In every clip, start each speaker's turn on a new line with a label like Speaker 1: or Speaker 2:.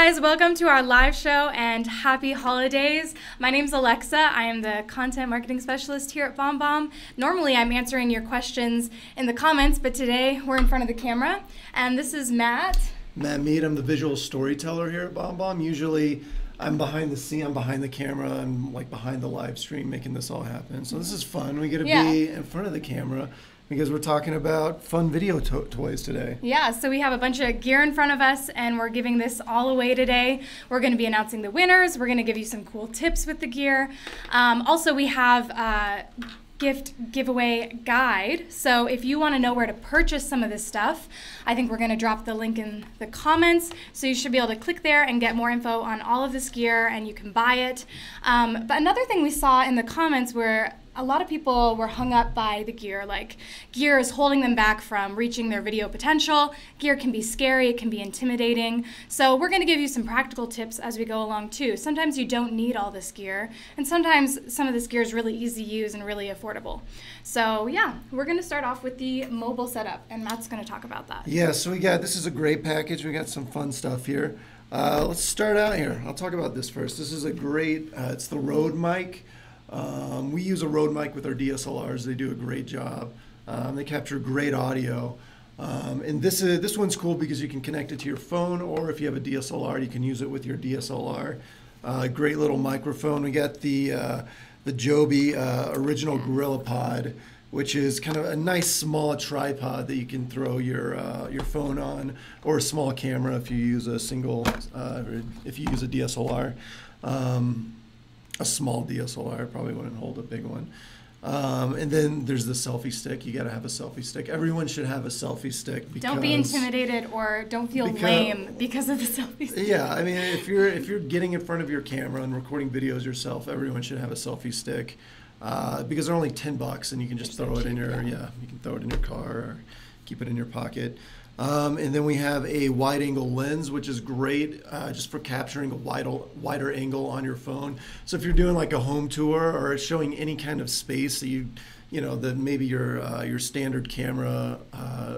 Speaker 1: guys, welcome to our live show and happy holidays. My name's Alexa. I am the content marketing specialist here at BombBomb. Normally I'm answering your questions in the comments, but today we're in front of the camera. And this is Matt.
Speaker 2: Matt Mead, I'm the visual storyteller here at BombBomb. Usually I'm behind the scene, I'm behind the camera, I'm like behind the live stream making this all happen. So this is fun. We get to be in front of the camera because we're talking about fun video toys today.
Speaker 1: Yeah, so we have a bunch of gear in front of us and we're giving this all away today. We're going to be announcing the winners. We're going to give you some cool tips with the gear. Also, we have a gift giveaway guide. So if you want to know where to purchase some of this stuff, I think we're going to drop the link in the comments. So you should be able to click there and get more info on all of this gear and you can buy it. But another thing we saw in the comments were a lot of people were hung up by the gear, like gear is holding them back from reaching their video potential. Gear can be scary, it can be intimidating. So we're going to give you some practical tips as we go along too. Sometimes you don't need all this gear, and sometimes some of this gear is really easy to use and really affordable. So yeah, we're going to start off with the mobile setup, and Matt's going to talk about that.
Speaker 2: Yeah, so this is a great package. We got some fun stuff here. Let's start out here. I'll talk about this first. This is a great, it's the Rode mic. We use a Rode mic with our DSLRs. They do a great job. They capture great audio. And this one's cool because you can connect it to your phone, or if you have a DSLR, you can use it with your DSLR. Great little microphone. We got the Joby original Gorilla Pod, which is kind of a nice small tripod that you can throw your phone on, or a small camera if you use a if you use a DSLR. A small DSLR probably wouldn't hold a big one. And then there's the selfie stick. You got to have a selfie stick. Everyone should have a selfie stick. Because,
Speaker 1: don't be intimidated or don't feel lame because of the selfie stick.
Speaker 2: Yeah, I mean, if you're getting in front of your camera and recording videos yourself, everyone should have a selfie stick because they're only $10 and you can just throw it in your you can throw it in your car or keep it in your pocket. And then we have a wide-angle lens, which is great just for capturing a wider angle on your phone. So if you're doing like a home tour or showing any kind of space that that maybe your standard camera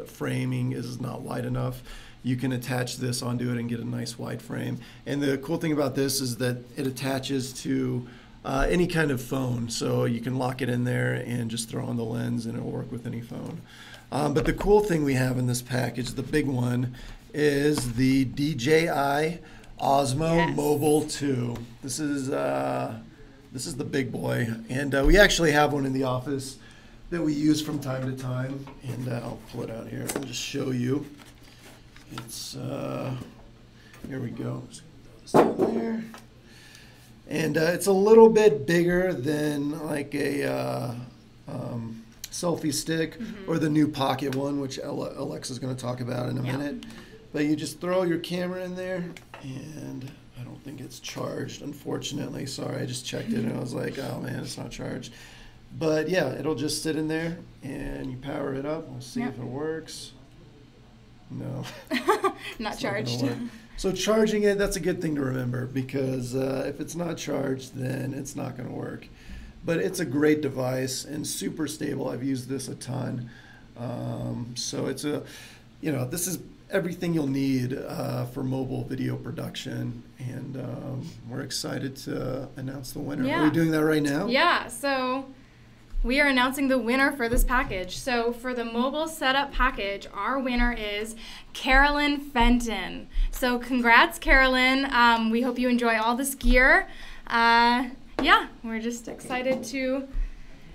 Speaker 2: framing is not wide enough, you can attach this onto it and get a nice wide frame. And the cool thing about this is that it attaches to any kind of phone, so you can lock it in there and just throw on the lens and it'll work with any phone. But the cool thing we have in this package, the big one, is the DJI Osmo Mobile 2. This is the big boy, and we actually have one in the office that we use from time to time. And I'll pull it out here and just show you. It's here we go. Just put this down there. And it's a little bit bigger than like a selfie stick or the new Pocket one, which Alexa's going to talk about in a minute. But you just throw your camera in there, and I don't think it's charged, unfortunately. Sorry, I just checked it and I was like, oh man, it's not charged. But yeah, it'll just sit in there and you power it up. We'll see if it works. No.
Speaker 1: Not charged.
Speaker 2: So charging it, that's a good thing to remember, because if it's not charged, then it's not going to work. But it's a great device and super stable. I've used this a ton. So it's this is everything you'll need for mobile video production. And we're excited to announce the winner.
Speaker 1: Yeah.
Speaker 2: Are we doing that right now?
Speaker 1: Yeah, so we are announcing the winner for this package. So for the mobile setup package, our winner is Carolyn Fenton. So congrats, Carolyn. We hope you enjoy all this gear. Yeah, we're just excited to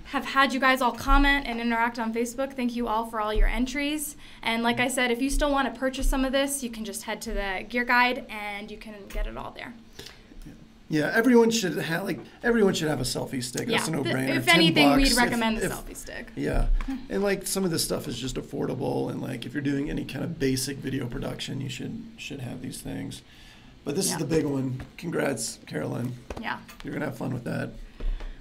Speaker 1: have had you guys all comment and interact on Facebook. Thank you all for all your entries. And like I said, if you still want to purchase some of this, you can just head to the gear guide and you can get it all there.
Speaker 2: Yeah, everyone should have a selfie stick. That's a no-brainer.
Speaker 1: If anything, we'd recommend the selfie stick.
Speaker 2: Yeah, and like some of this stuff is just affordable, and like if you're doing any kind of basic video production, you should have these things. But this is the big one. Congrats, Carolyn.
Speaker 1: Yeah.
Speaker 2: You're gonna have fun with that.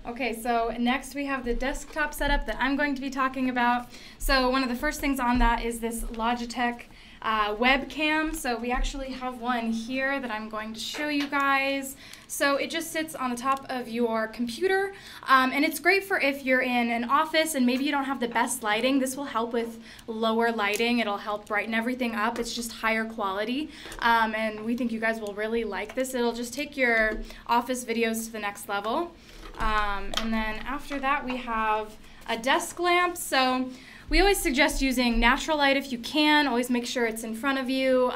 Speaker 1: Okay, so next we have the desktop setup that I'm going to be talking about. So one of the first things on that is this Logitech webcam. So we actually have one here that I'm going to show you guys. So it just sits on the top of your computer, and it's great for if you're in an office and maybe you don't have the best lighting. This will help with lower lighting. It'll help brighten everything up. It's just higher quality, and we think you guys will really like this. It'll just take your office videos to the next level. And then after that, we have a desk lamp. So we always suggest using natural light if you can. Always make sure it's in front of you.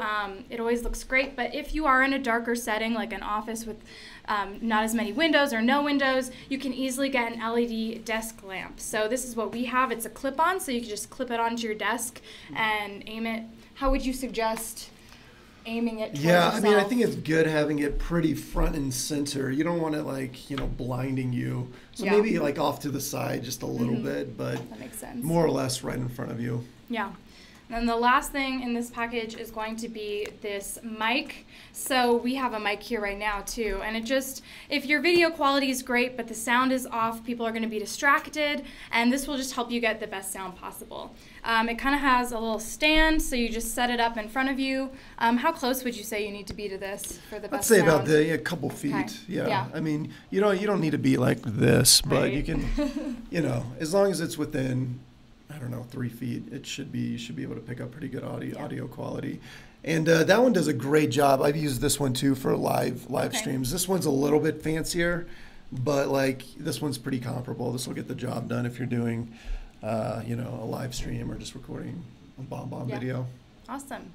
Speaker 1: It always looks great. But if you are in a darker setting, like an office with not as many windows or no windows, you can easily get an LED desk lamp. So this is what we have. It's a clip-on, so you can just clip it onto your desk and aim it. How would you suggest aiming it towards yourself?
Speaker 2: I mean, I think it's good having it pretty front and center. You don't want it like, blinding you. So maybe like off to the side just a little bit, but
Speaker 1: that makes sense.
Speaker 2: More or less right in front of you.
Speaker 1: Yeah. And then the last thing in this package is going to be this mic. So we have a mic here right now too. And it just, if your video quality is great but the sound is off, people are going to be distracted, and this will just help you get the best sound possible. It kind of has a little stand, so you just set it up in front of you. How close would you say you need to be to this for the best sound?
Speaker 2: I'd say about a couple feet.
Speaker 1: Okay.
Speaker 2: Yeah. I mean, you don't need to be like this, but
Speaker 1: Right.
Speaker 2: you can, as long as it's within, I don't know, 3 feet, you should be able to pick up pretty good audio quality. And that one does a great job. I've used this one too for live streams. This one's a little bit fancier, but like this one's pretty comparable. This will get the job done if you're doing, a live stream or just recording a BombBomb video.
Speaker 1: Awesome.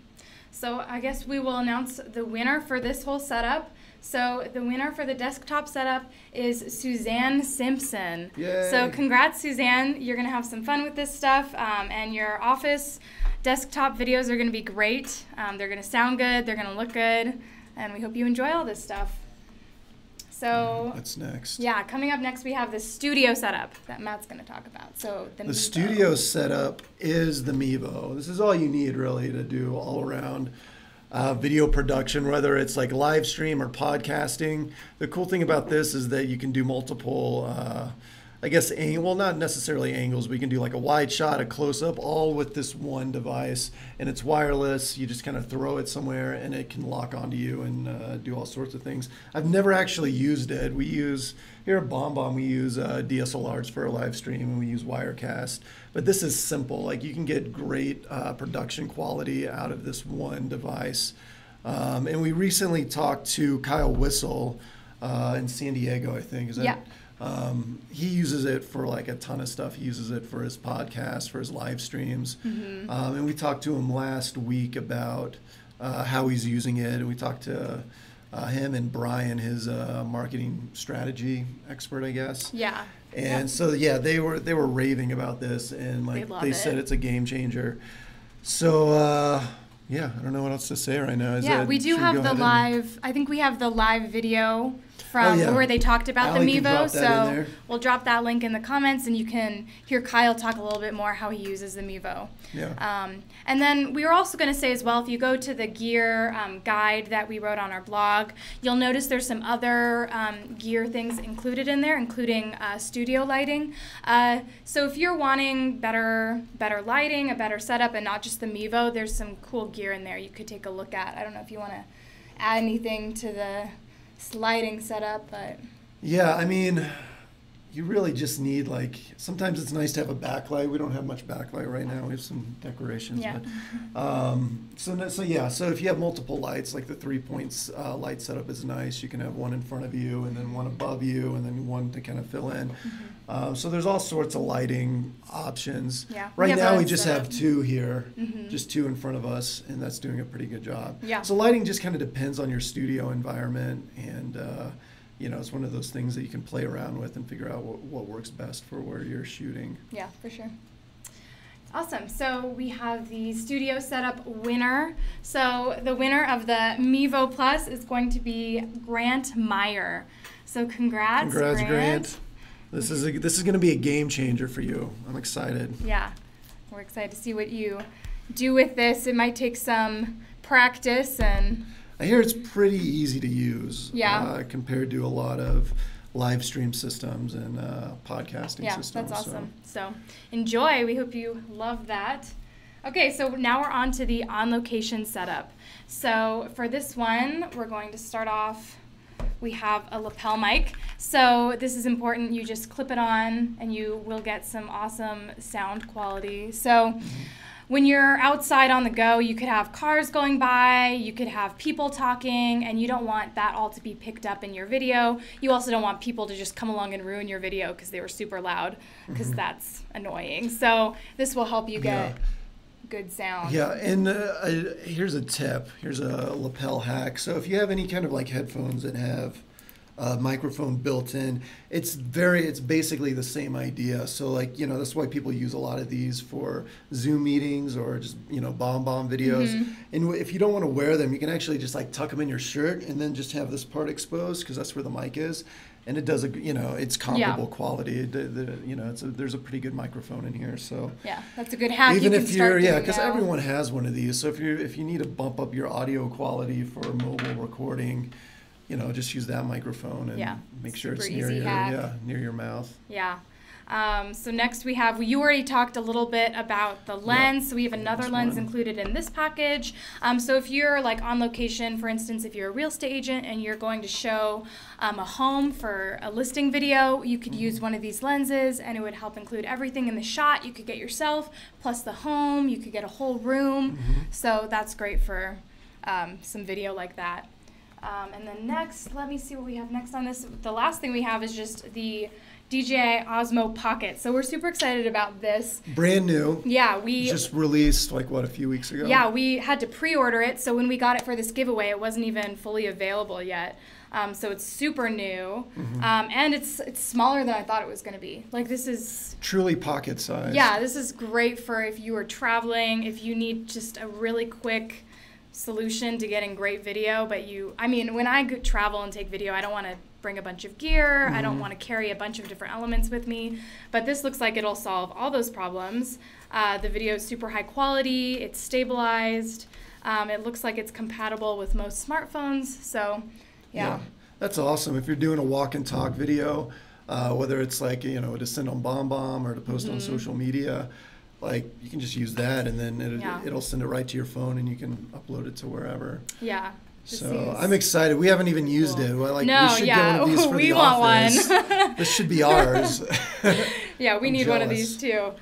Speaker 1: So I guess we will announce the winner for this whole setup. So the winner for the desktop setup is Suzanne Simpson.
Speaker 2: Yay.
Speaker 1: So congrats, Suzanne. You're going to have some fun with this stuff, and your office desktop videos are going to be great. They're going to sound good. They're going to look good, and we hope you enjoy all this stuff. So
Speaker 2: what's next?
Speaker 1: Yeah, coming up next we have the studio setup that Matt's going to talk about. So the
Speaker 2: studio setup is the Mevo. This is all you need really to do all around video production, whether it's like live stream or podcasting. The cool thing about this is that you can do multiple, not necessarily angles, but you can do like a wide shot, a close-up, all with this one device, and it's wireless. You just kind of throw it somewhere and it can lock onto you and do all sorts of things. I've never actually used it. Here at BombBomb, we use DSLRs for a live stream, and we use Wirecast. But this is simple. Like, you can get great production quality out of this one device. And we recently talked to Kyle Whistle in San Diego, I think. Is that?
Speaker 1: Yeah.
Speaker 2: He uses it for like a ton of stuff. He uses it for his podcast, for his live streams.
Speaker 1: Mm-hmm.
Speaker 2: And we talked to him last week about how he's using it. And we talked to him and Brian, his marketing strategy expert, I guess.
Speaker 1: Yeah.
Speaker 2: And so they were raving about this, and like they said it's a game changer. So I don't know what else to say right now.
Speaker 1: We do have the live. I think we have the live video from where they talked about the Mevo. So we'll drop that link in the comments, and you can hear Kyle talk a little bit more how he uses the Mevo.
Speaker 2: Yeah.
Speaker 1: And then we were also going to say as well, if you go to the gear guide that we wrote on our blog, you'll notice there's some other gear things included in there, including studio lighting. So if you're wanting better lighting, a better setup, and not just the Mevo, there's some cool gear in there you could take a look at. I don't know if you want to add anything to the lighting setup, but
Speaker 2: I mean, you really just need, like, sometimes it's nice to have a backlight. We don't have much backlight right now. We have some decorations.
Speaker 1: Yeah.
Speaker 2: But, so if you have multiple lights, like the 3-point light setup is nice. You can have one in front of you and then one above you and then one to kind of fill in.
Speaker 1: Mm-hmm.
Speaker 2: So there's all sorts of lighting options.
Speaker 1: Yeah.
Speaker 2: Right now we just have 2 here,
Speaker 1: Mm-hmm.
Speaker 2: just 2 in front of us, and that's doing a pretty good job.
Speaker 1: Yeah.
Speaker 2: So lighting just kind of depends on your studio environment, and it's one of those things that you can play around with and figure out what works best for where you're shooting.
Speaker 1: Yeah, for sure. Awesome. So we have the studio setup winner. So the winner of the Mevo Plus is going to be Grant Meyer. So congrats,
Speaker 2: Grant. This is going to be a game changer for you. I'm excited.
Speaker 1: Yeah, we're excited to see what you do with this. It might take some practice, and
Speaker 2: I hear it's pretty easy to use.
Speaker 1: Yeah.
Speaker 2: Compared to a lot of live stream systems and podcasting systems.
Speaker 1: Yeah, that's awesome. So enjoy. We hope you love that. Okay, so now we're on to the on-location setup. So for this one, we're going to start off, we have a lapel mic. So this is important, you just clip it on and you will get some awesome sound quality. So when you're outside on the go, you could have cars going by, you could have people talking, and you don't want that all to be picked up in your video. You also don't want people to just come along and ruin your video because they were super loud, because that's annoying. So this will help you get good sound.
Speaker 2: Yeah, and here's a tip. Here's a lapel hack. So if you have any kind of like headphones that have a microphone built in, it's basically the same idea. So like, you know, that's why people use a lot of these for Zoom meetings or just, you know, BombBomb videos. And if you don't want to wear them, you can actually just like tuck them in your shirt and then just have this part exposed, because that's where the mic is. And it does a, you know, it's comparable quality. You know, there's a pretty good microphone in here. So
Speaker 1: yeah, that's a good hack.
Speaker 2: Even if you're, because everyone has one of these. So if you need to bump up your audio quality for mobile recording, you know, just use that microphone and make sure it's near your mouth.
Speaker 1: Yeah. So next we have, you already talked a little bit about the lens. So we have another lens included in this package. So if you're like on location, for instance, if you're a real estate agent and you're going to show a home for a listing video, you could use one of these lenses and it would help include everything in the shot. You could get yourself plus the home. You could get a whole room. So that's great for some video like that. And then next, let me see what we have next on this. The last thing we have is just the DJI Osmo Pocket. So we're super excited about this.
Speaker 2: Brand new.
Speaker 1: Yeah, we
Speaker 2: just released like what, a few weeks ago?
Speaker 1: Yeah, we had to pre-order it. So when we got it for this giveaway, it wasn't even fully available yet. So it's super new, and it's smaller than I thought it was going to be. Like, this is
Speaker 2: truly pocket size.
Speaker 1: Yeah, this is great for if you are traveling, if you need just a really quick solution to getting great video. But I mean, when I travel and take video, I don't want to bring a bunch of gear. I don't want to carry a bunch of different elements with me. But this looks like it'll solve all those problems. The video is super high quality. It's stabilized. It looks like it's compatible with most smartphones. So, yeah.
Speaker 2: That's awesome. If you're doing a walk and talk video, whether it's like, you know, to send on BombBomb or to post on social media, like, you can just use that and then it'll send it right to your phone and you can upload it to wherever.
Speaker 1: Yeah.
Speaker 2: So I'm excited. We haven't even used it. Well, like,
Speaker 1: no,
Speaker 2: we should get one of these for the office.
Speaker 1: One.
Speaker 2: This should be ours.
Speaker 1: Yeah, we need one of these too.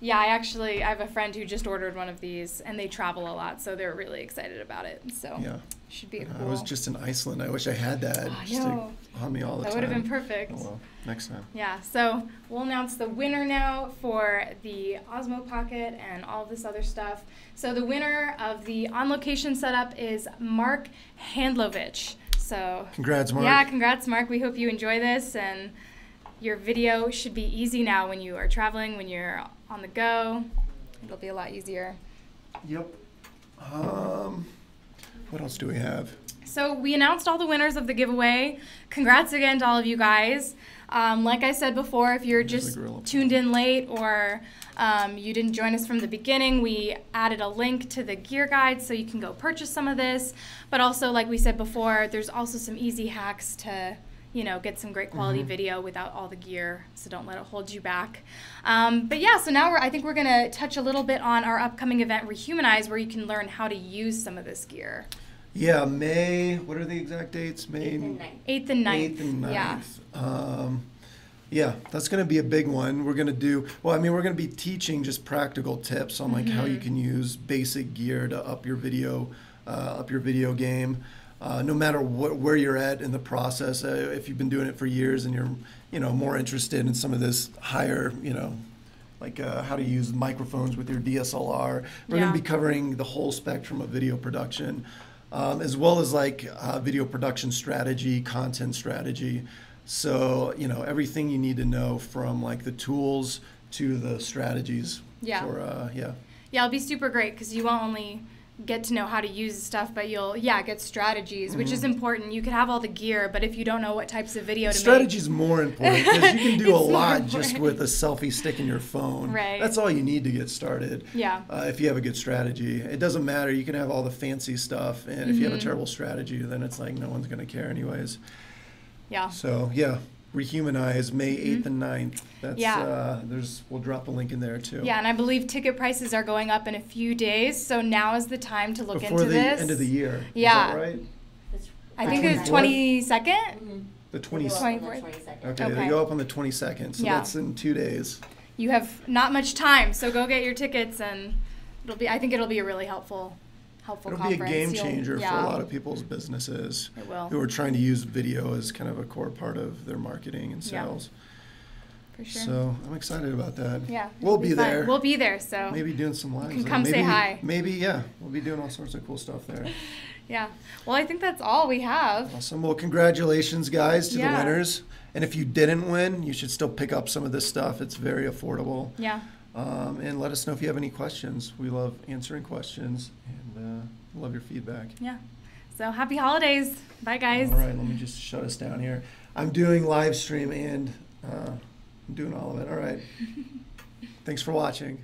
Speaker 1: Yeah, I have a friend who just ordered one of these, and they travel a lot, so they're really excited about it. So should be cool.
Speaker 2: I was just in Iceland. I wish I had that just on me all the time.
Speaker 1: That would have been perfect.
Speaker 2: Oh, well, next time.
Speaker 1: Yeah, so we'll announce the winner now for the Osmo Pocket and all of this other stuff. So the winner of the on-location setup is Mark Handlovich. So
Speaker 2: congrats, Mark.
Speaker 1: Yeah, congrats, Mark. We hope you enjoy this, and your video should be easy now when you are traveling, when you're on the go. It'll be a lot easier.
Speaker 2: Yep. What else do we have?
Speaker 1: So we announced all the winners of the giveaway. Congrats again to all of you guys. Like I said before, if you're just tuned in late or you didn't join us from the beginning, we added a link to the gear guide so you can go purchase some of this. But also, like we said before, there's also some easy hacks to, you know, get some great quality video without all the gear, so don't let it hold you back. But yeah, so now I think we're gonna touch a little bit on our upcoming event, Rehumanize, where you can learn how to use some of this gear.
Speaker 2: Yeah, May, what are the exact dates? May
Speaker 1: 8th and 9th.
Speaker 2: 8th and 9th. Yeah, that's going to be a big one. We're going to do, we're going to be teaching just practical tips on like how you can use basic gear to up your video game. No matter where you're at in the process, if you've been doing it for years and you're, you know, more interested in some of this higher, you know, like how to use microphones with your DSLR. We're going to be covering the whole spectrum of video production, as well as like video production strategy, content strategy. So, you know, everything you need to know from like the tools to the strategies. Yeah,
Speaker 1: it'll be super great because you won't only get to know how to use stuff, but you'll get strategies, which is important. You could have all the gear, but if you don't know what types of video to make,
Speaker 2: strategy's more important because you can do a lot just with a selfie stick in your phone.
Speaker 1: Right.
Speaker 2: That's all you need to get started.
Speaker 1: Yeah.
Speaker 2: If you have a good strategy, it doesn't matter. You can have all the fancy stuff, and if you have a terrible strategy, then it's like no one's going to care anyways.
Speaker 1: Yeah.
Speaker 2: So yeah, Rehumanize May 8th and 9th. That's
Speaker 1: Yeah.
Speaker 2: We'll drop a link in there too.
Speaker 1: Yeah, and I believe ticket prices are going up in a few days, so now is the time to look
Speaker 2: Before
Speaker 1: into
Speaker 2: the
Speaker 1: this.
Speaker 2: end of the year.
Speaker 1: Yeah.
Speaker 2: Is that right?
Speaker 1: I think it's 22nd.
Speaker 2: The 20th.
Speaker 3: 22nd.
Speaker 2: Okay,
Speaker 1: Okay.
Speaker 2: they go up on the 22nd, so
Speaker 1: Yeah.
Speaker 2: that's in 2 days.
Speaker 1: You have not much time, so go get your tickets, and I think it'll be a really helpful
Speaker 2: It'll
Speaker 1: conference.
Speaker 2: be a game changer for
Speaker 1: yeah,
Speaker 2: a lot of people's businesses
Speaker 1: It will.
Speaker 2: who are trying to use video as kind of a core part of their marketing and
Speaker 1: Yeah.
Speaker 2: sales.
Speaker 1: For sure.
Speaker 2: So I'm excited about that.
Speaker 1: Yeah,
Speaker 2: We'll
Speaker 1: it'll
Speaker 2: be
Speaker 1: fun.
Speaker 2: there.
Speaker 1: We'll be there, so
Speaker 2: Maybe doing some lives.
Speaker 1: can
Speaker 2: there.
Speaker 1: come say hi.
Speaker 2: Maybe, yeah. We'll be doing all sorts of cool stuff there.
Speaker 1: yeah. Well, I think that's all we have.
Speaker 2: Awesome. Well, congratulations, guys, to the
Speaker 1: Yeah.
Speaker 2: winners. And if you didn't win, you should still pick up some of this stuff. It's very affordable.
Speaker 1: Yeah.
Speaker 2: And let us know if you have any questions. We love answering questions and love your feedback.
Speaker 1: Yeah. So happy holidays. Bye, guys.
Speaker 2: All right, let me just shut us down here. I'm doing live stream and I'm doing all of it. All right. Thanks for watching.